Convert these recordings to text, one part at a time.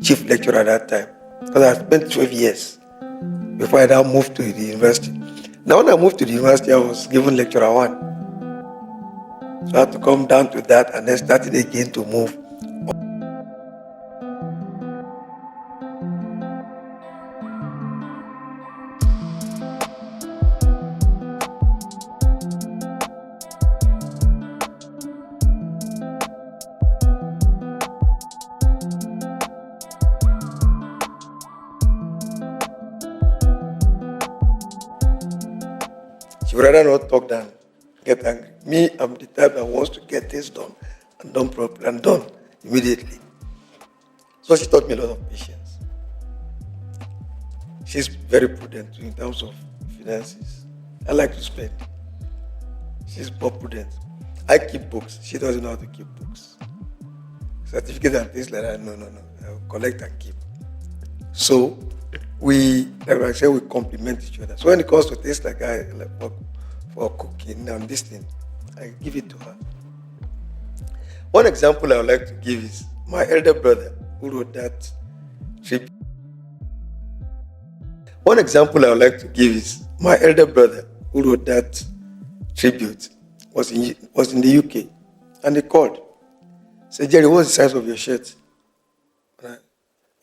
chief lecturer at that time. Because I spent 12 years before I now moved to the university. Now when I moved to the university, I was given lecturer 1. So I had to come down to that and then started again to move. She would rather not talk than get angry. Me, I'm the type that wants to get things done and done properly and done immediately. So she taught me a lot of patience. She's very prudent in terms of finances. I like to spend. She's more prudent. I keep books. She doesn't know how to keep books. Certificates and things like that, no. I'll collect and keep. So like I said, we complement each other. So when it comes to things like for cooking and this thing, I give it to her. One example I would like to give is my elder brother who wrote that tribute. One example I would like to give is my elder brother who wrote that tribute was in the UK, and he called. Said, "Jerry, what's the size of your shirt?"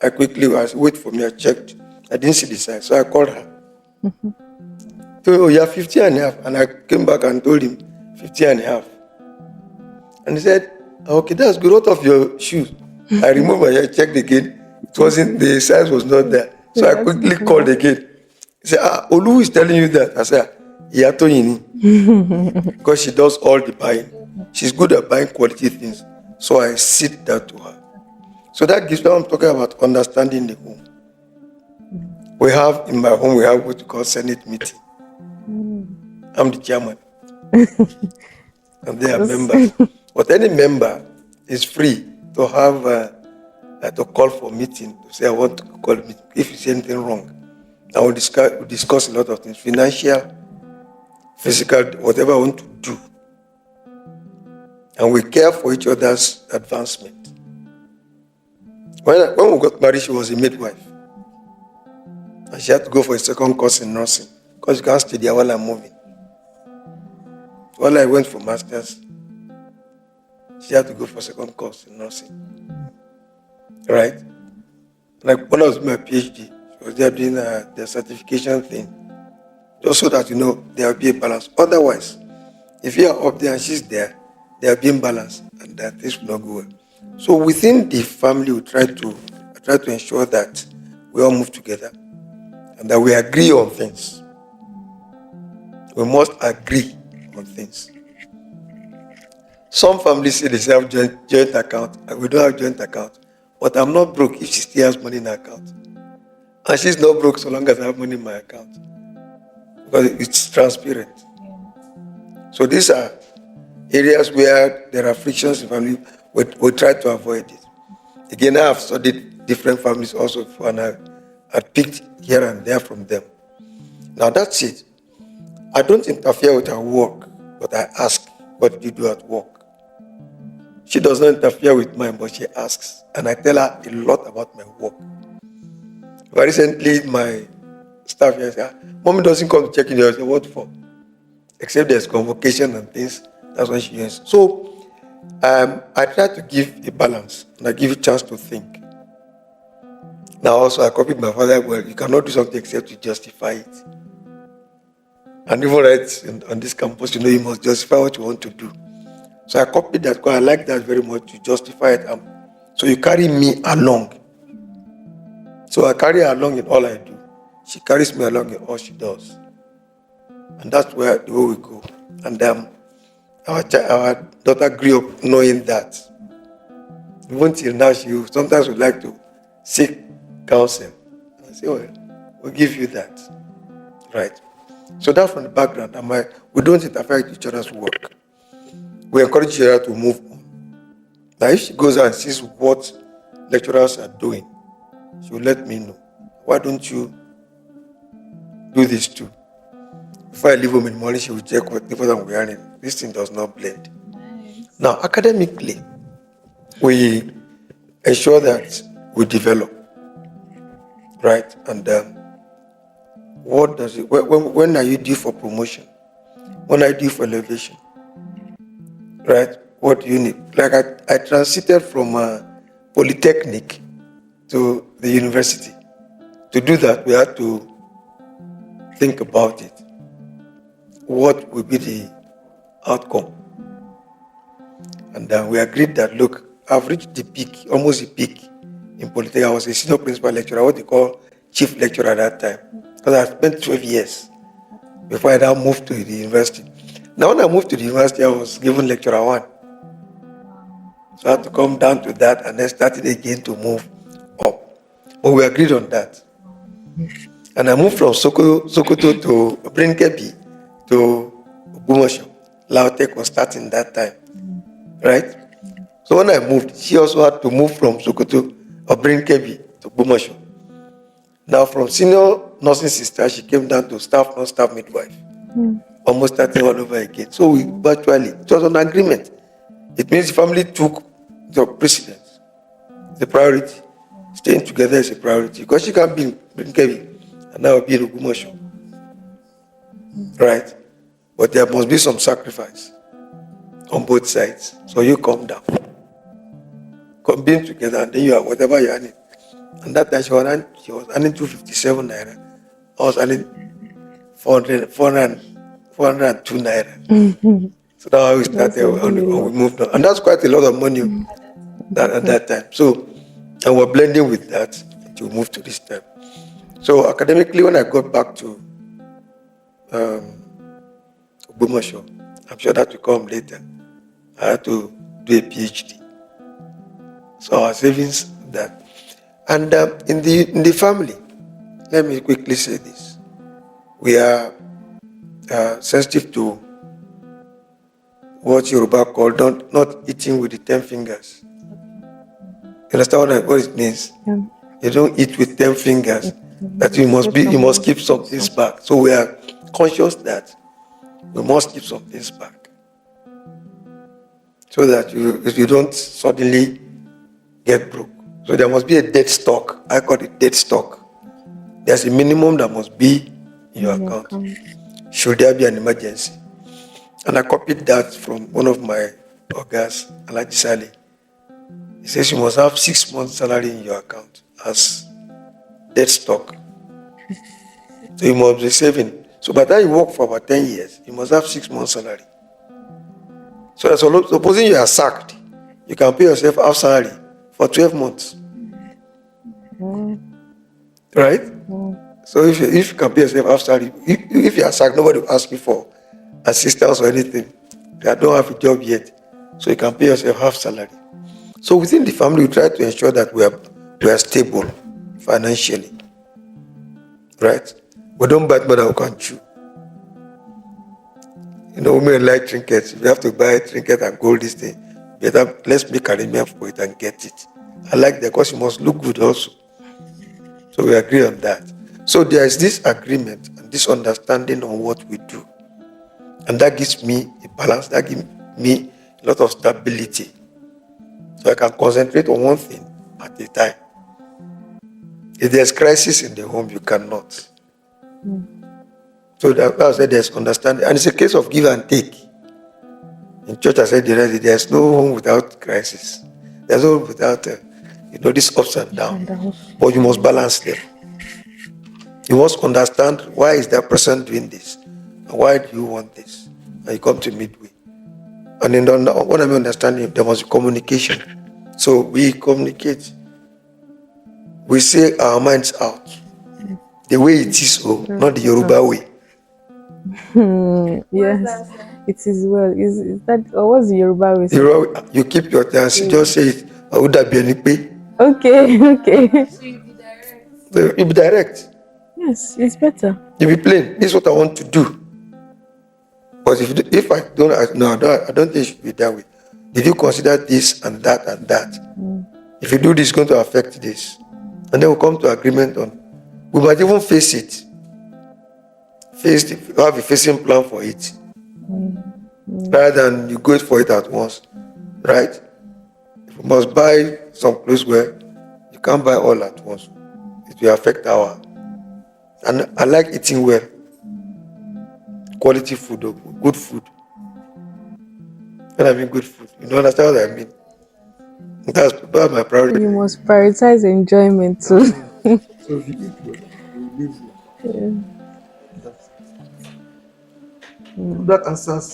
I quickly wait for me. I checked. I didn't see the size, so I called her. So, you have 50 and a half. And I came back and told him 50 and a half. And he said, "Okay, that's good. What of your shoes?" I removed my hair, checked again. It wasn't, the size was not there. So I quickly called again. He said, "Olu is telling you that." I said, "Iyatoyini." Because she does all the buying. She's good at buying quality things. So I sit that to her. So that gives me, I'm talking about understanding the home. We have, in my home, we have what we call Senate meeting. I'm the chairman. And they are members. But any member is free to have, to call for meeting, to say, "I want to call a meeting," if you see anything wrong. And we'll discuss a lot of things, financial, physical, whatever I want to do. And we care for each other's advancement. When we got married, she was a midwife. And she had to go for a second course in nursing because you can't stay there while I'm moving. While I went for master's, she had to go for a second course in nursing. Right? Like when I was doing my PhD, she was there doing the certification thing. Just so that, there will be a balance. Otherwise, if you are up there and she's there, they are being balanced and that things will not go well. So within the family, we try to ensure that we all move together and that we agree on things. We must agree on things. Some families say they have joint account, and we don't have joint account. But I'm not broke if she still has money in her account. And she's not broke so long as I have money in my account. Because it's transparent. Yeah. So these are areas where there are frictions in family. We try to avoid it. Again, I have studied different families also before, and I picked here and there from them. Now that's it. I don't interfere with her work, but I ask, "What did you do at work?" She does not interfere with mine, but she asks. And I tell her a lot about my work. Very recently, my staff here said, "Mommy doesn't come to check in." I say, "What for?" Except there's convocation and things. That's when she hears. So I try to give a balance, and I give you a chance to think. Now also, I copied my father. Well, you cannot do something except to justify it. And even right on this campus, you must justify what you want to do. So I copied that because I like that very much, to justify it. So you carry me along. So I carry her along in all I do. She carries me along in all she does. And that's the way we go. And our daughter grew up knowing that. Even till now, she sometimes would like to seek counsel. I say, "Well, we'll give you that." Right. So that's from the background. We don't interfere with each other's work. We encourage each other to move on. Now, if she goes out and sees what lecturers are doing, she will let me know. "Why don't you do this too?" Before I leave home in the morning, she will check what I'm wearing. This thing does not blend. Nice. Now, academically, we ensure that we develop. right? And what does it? When are you due for promotion? When are you due for elevation? Right? What do you need? Like I transited from polytechnic to the university. To do that, we had to think about it. What will be the outcome? And we agreed that, look, I've reached the peak, almost the peak in politics. I was a senior principal lecturer, what they call chief lecturer at that time, because I spent 12 years before I now moved to the university. Now, when I moved to the university, I was given lecturer one. So I had to come down to that and then started again to move up. But we agreed on that. And I moved from Sokoto to Brinkebi to Ogbomoso. Lautech was starting that time, right? So when I moved, she also had to move from Sokoto or Brinkebi to Ogbomoso. Now from senior nursing sister, she came down to staff, non-staff midwife. Almost starting all over again. So we virtually, it was an agreement. It means the family took the precedence, the priority. Staying together is a priority because she can't be in Brinkebi and now be in Ogbomoso, right? But there must be some sacrifice on both sides. So you come down, combine together, and then you are whatever you are earning. And that time she was earning 257 naira. I was earning 402 naira. So that's how we started and we moved on. And that's quite a lot of money at that time. So, and we're blending with that to move to this time. So academically, when I got back to Ogbomoso, I'm sure that will come later, I had to do a PhD. So our savings that. And in the family, let me quickly say this. We are sensitive to what Yoruba call not eating with the 10 fingers. You understand what it means? Yeah. You don't eat with 10 fingers. That you must keep some things back. So we are conscious that we must keep some things back. So that you don't suddenly get broke. So there must be a dead stock. I call it dead stock. There's a minimum that must be in your account. Should there be an emergency? And I copied that from one of my ogas, Alaji Sali. He says you must have 6 months' salary in your account as dead stock. So you must be saving. So by the time you work for about 10 years, you must have 6 months' salary. So supposing you are sacked, you can pay yourself half salary for 12 months. Right? So if you can pay yourself half salary, if you are sacked, nobody will ask you for assistance or anything. You don't have a job yet. So you can pay yourself half salary. So within the family, we try to ensure that we are stable financially. Right? We don't bite more than we can chew. Women like trinkets. If you have to buy a trinket and gold this thing, better let's make arrangement for it and get it. I like that because it must look good also. So we agree on that. So there is this agreement and this understanding on what we do. And that gives me a balance, that gives me a lot of stability. So I can concentrate on one thing at a time. If there's crisis in the home, you cannot. So that's why I said there's understanding. And it's a case of give and take. In church, I said there's no home without crisis. There's no home without, these ups and downs. But you must balance them. You must understand why is that person doing this? And why do you want this? And you come to midway. And then when I'm understanding, there must be communication. So we communicate. We say our minds out. The way it is, not the Yoruba way. Yes, it is well. Is that what's the Yoruba way? You keep your chance. You just say it. Okay. You be direct. Yes, it's better. You be plain. This is what I want to do. But if I don't think it should be that way. Did you consider this and that and that? If you do this, it's going to affect this. And then we'll come to agreement on. We might even face it. Have a facing plan for it. Rather than you go for it at once. Right? If you must buy some clothes where you can't buy all at once. it will affect our. And I like eating well, quality food, or good food. When I mean good food, you understand what I mean. That's my priority. You must prioritize enjoyment too. So if you eat well, you live well. That's it. So that answers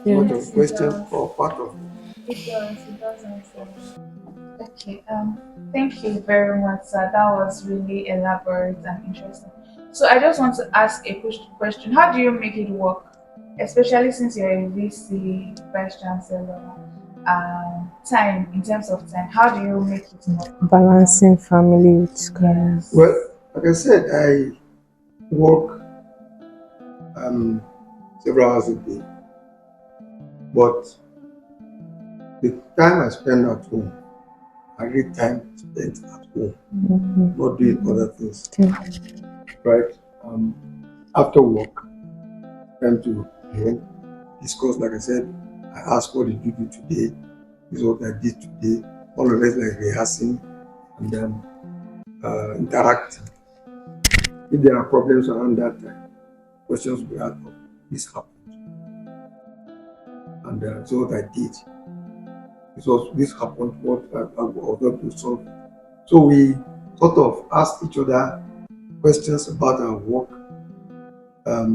Yeah. what of the Yes, it question does. or part of it. It does. It does answer. Okay. Thank you very much, sir. That was really elaborate and interesting. So I just want to ask a question. How do you make it work, especially since you're a VC, Vice Chancellor? Time in terms of time. How do you make it work? Balancing family with career. Yes. Well, like I said, I work several hours a day, but the time I spend at home, I need time spent at home, not doing other things. Okay. Right? After work, time to discuss. Like I said, I ask what did you do today? This is what I did today. All the rest like rehearsing and then interacting. If there are problems around that time, questions we ask, oh, this happened, and so what I did. This happened. What I was able to solve. So we sort of ask each other questions about our work, our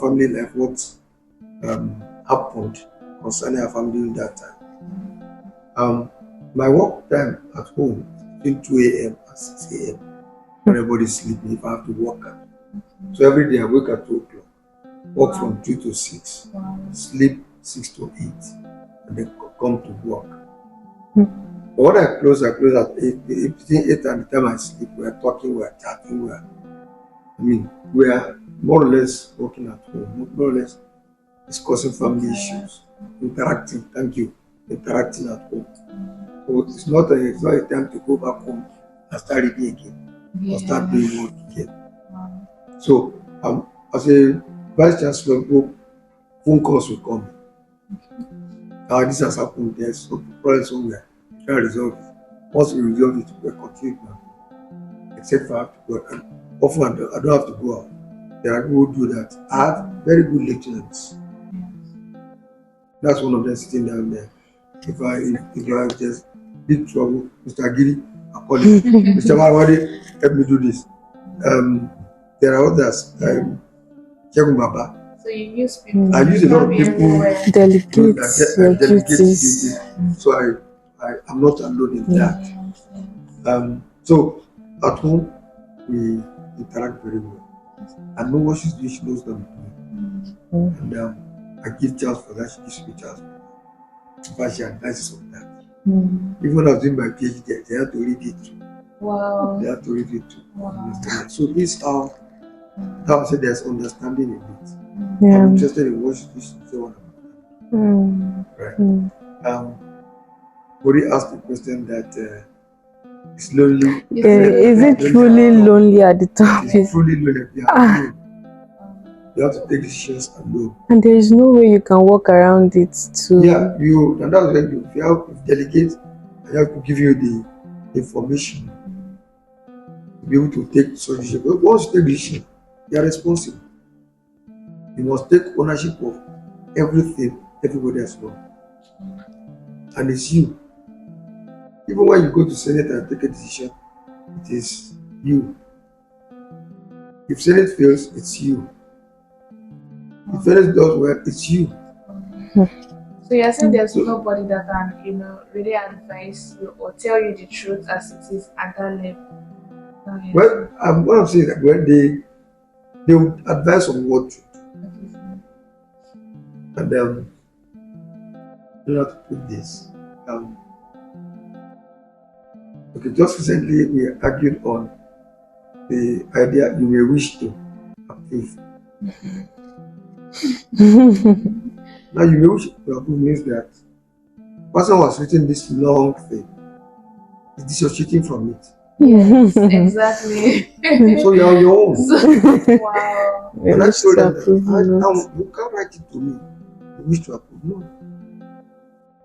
family life, what happened concerning our family during that time. My work time at home between 2 a.m. and 6 a.m. when everybody's sleeping if I have to work at. So every day I wake at 2 o'clock, work from 2 to 6, sleep 6 to 8, and then come to work. But when I close at 8. Between 8 and the time I sleep, we're talking, we're chatting, we are more or less working at home, more or less discussing family issues, interacting. Thank you, interacting at home. So it's not a time to go back home and start reading again or start doing work again. So as a vice chancellor, phone calls will come. This has happened. There's some problem somewhere. We try to resolve it. Once we resolve it, we'll continue now. Except for I have to go. And often I don't have to go out. There are people who do that. I have very good lieutenants. That's one of them sitting down there. If I just big trouble, Mr. Giri, I call him. Mr. Mawadi, help me do this. There are others. Chegun Baba. So you use people. I use a lot of people. Delegate your Delegate duties. So I'm not alone in that. So at home we interact very well. I know what she's doing, she knows what I'm doing. And I give chance for that, she gives me chance. But she advises on that. Even when I was doing my PhD, they had to read it too. Wow. They had to read it too. Wow. So this is how I say there's understanding in it. Yeah. I'm interested in what she said. Right. Bori asked the question that it's lonely. Is it truly lonely at the time? It's truly lonely. You have to take decisions alone. And there is no way you can walk around it too. Yeah, and that's when you have to delegate, I have to give you the information to be able to take such decision. But once you take decision, you are responsible. You must take ownership of everything everybody has done. And it's you. Even when you go to Senate and take a decision, it is you. If Senate fails, it's you. If Senate does well, it's you. So you're saying there's nobody that can, really advise you or tell you the truth as it is at that level. Well, what I'm saying is that when they would advise on what to do. And then you have to put this. Okay, just recently we argued on the idea you may wish to approve. Now you may wish to approve means that person was written this long thing. Is dissociating from it. Yes, exactly. So you're on your own. Wow. And I told them that you can't write it to me. You wish to approve. No.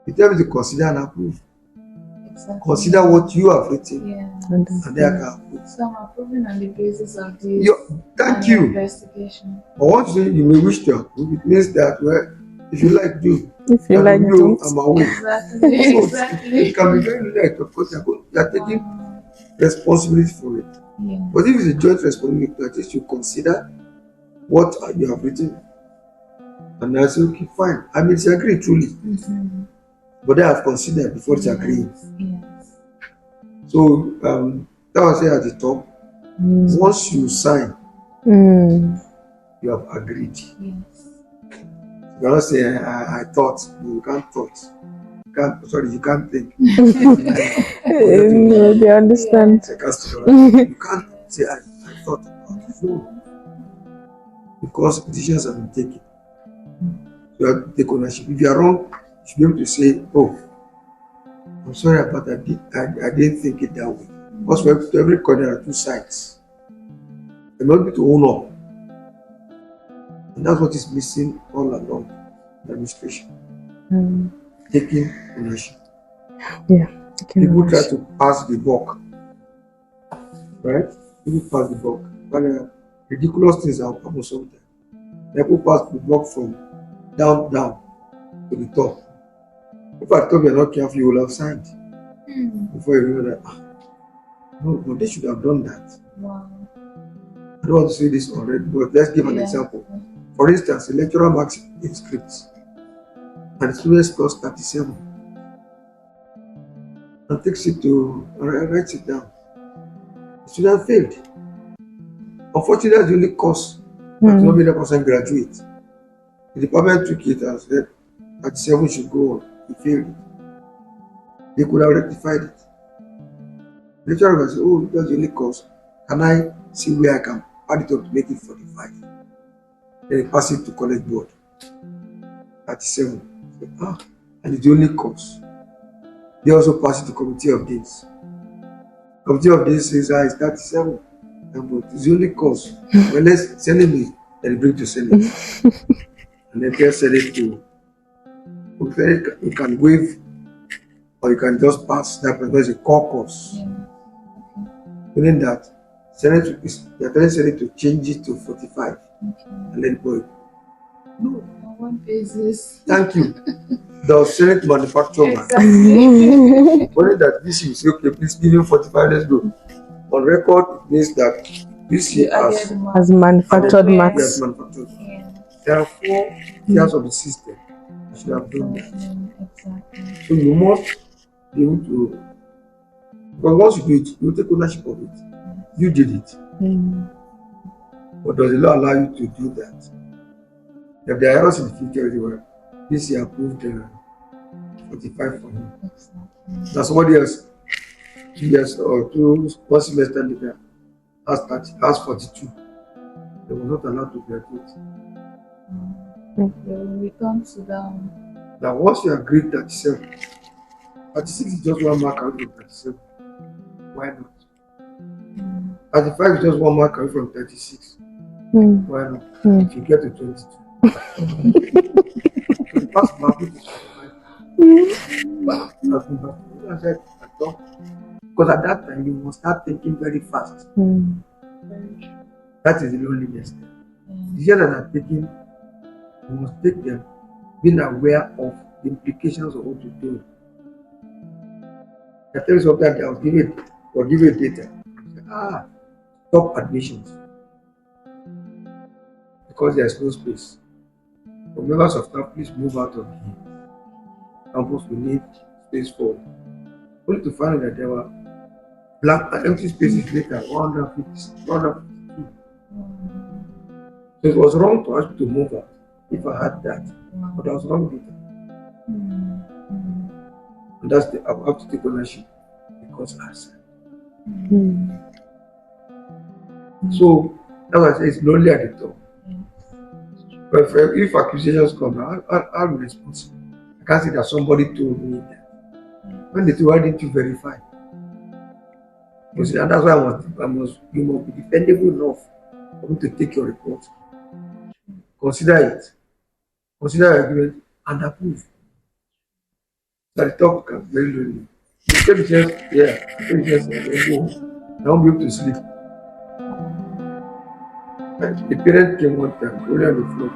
You tell me to consider and approve. Exactly. Consider what you have written, Yeah. and then I can put. So I'm approving on the basis of this Thank and you. investigation. But once you may wish to approve, it means that, well, if you like, do. If you And like, you, don't. I'm away. Exactly. So Exactly. it can be very late, of course. You're taking Wow. responsibility for it. Yeah. But if it's a joint responsibility, at least you consider what you have written. And I say, okay, fine. I may disagree truly, Mm-hmm. but I have considered before disagreeing. Yes. So that was it at the top. Once you sign, you have agreed. Yes. You cannot say, I thought. You can't thought. You can't think. No, they understand. You can't say, I thought about it. No. Because decisions have been taken. You have to take ownership. If you are wrong, you should be able to say, oh, I'm sorry about that. I didn't think it that way. Because to every coin there are two sides. You must be to own up. And that's what is missing all along the administration. Taking ownership. Yeah. People try to pass the buck. Right? People pass the buck. But ridiculous things happen sometimes. People pass the buck from down to the top. If I thought you're not careful, you will have signed before you know that. No, but they should have done that. Wow. I don't want to say this already, but let's give an example. For instance, a lecturer marks in scripts and the student scores 37 and takes it to writes it down. The student failed. Unfortunately, that's the only course that not made that person graduate. The department took it and said 37 should go on. He failed it. They could have rectified it. The lecturer will say, oh, that's the only course. Can I see where I can add it up to make it 45? Then they pass it to college board. 37. And it's the only course. They also pass it to committee of deans. Committee of deans says, it's 37. But it's the only course. Well, let's send him it, then they bring to Senate. And then tell Senate to, you can waive or you can just pass that because it's a core course. Meaning that they're telling Senate to change it to 45 and let it go. No. On one basis. Thank you. The Senate manufacturer. Exactly. Only that this you say, okay, please give him 45, let's go. On record, it means that this year has manufactured max. There are 4 tiers of the system. I should have done that. Exactly. So you must be able to, because once you do it, you take ownership of it. You did it. But does the law allow you to do that? If there are errors in the future, this year approved 45 for him. Now somebody else, 2 years or 1 semester later, has 42. They were not allowed to graduate. They will return to them. Now once you agree 37, 36 is just 1 mark out from 37. Why not? 35 is just 1 mark away from 36. Why not? If you get to 22. So the past mark is 45. I said, I thought, because at that time you must start thinking very fast. That is the loneliness. The year that I'm taking, you must take them, being aware of the implications of what you do. I tell you sometimes I will give you data. Stop admissions because there's no space. For members of staff, please move out of the campus. We need space for. Only to find out that there were blank and empty spaces later, 152. So it was wrong to ask me to move out if I had that, but I was wrong with it. And that's I have to take ownership because I said. So that's why I say it's lonely at the top. But if accusations come, I'll be responsible. I can't say that somebody told me that. When they told, why didn't you verify? You see, and that's why you must be dependable enough for me to take your report. Consider it. Consider your argument and approve. So the top can be very lonely. He kept just, yeah, kept just, I won't be able to sleep. And the parent came one time, rolling on the floor.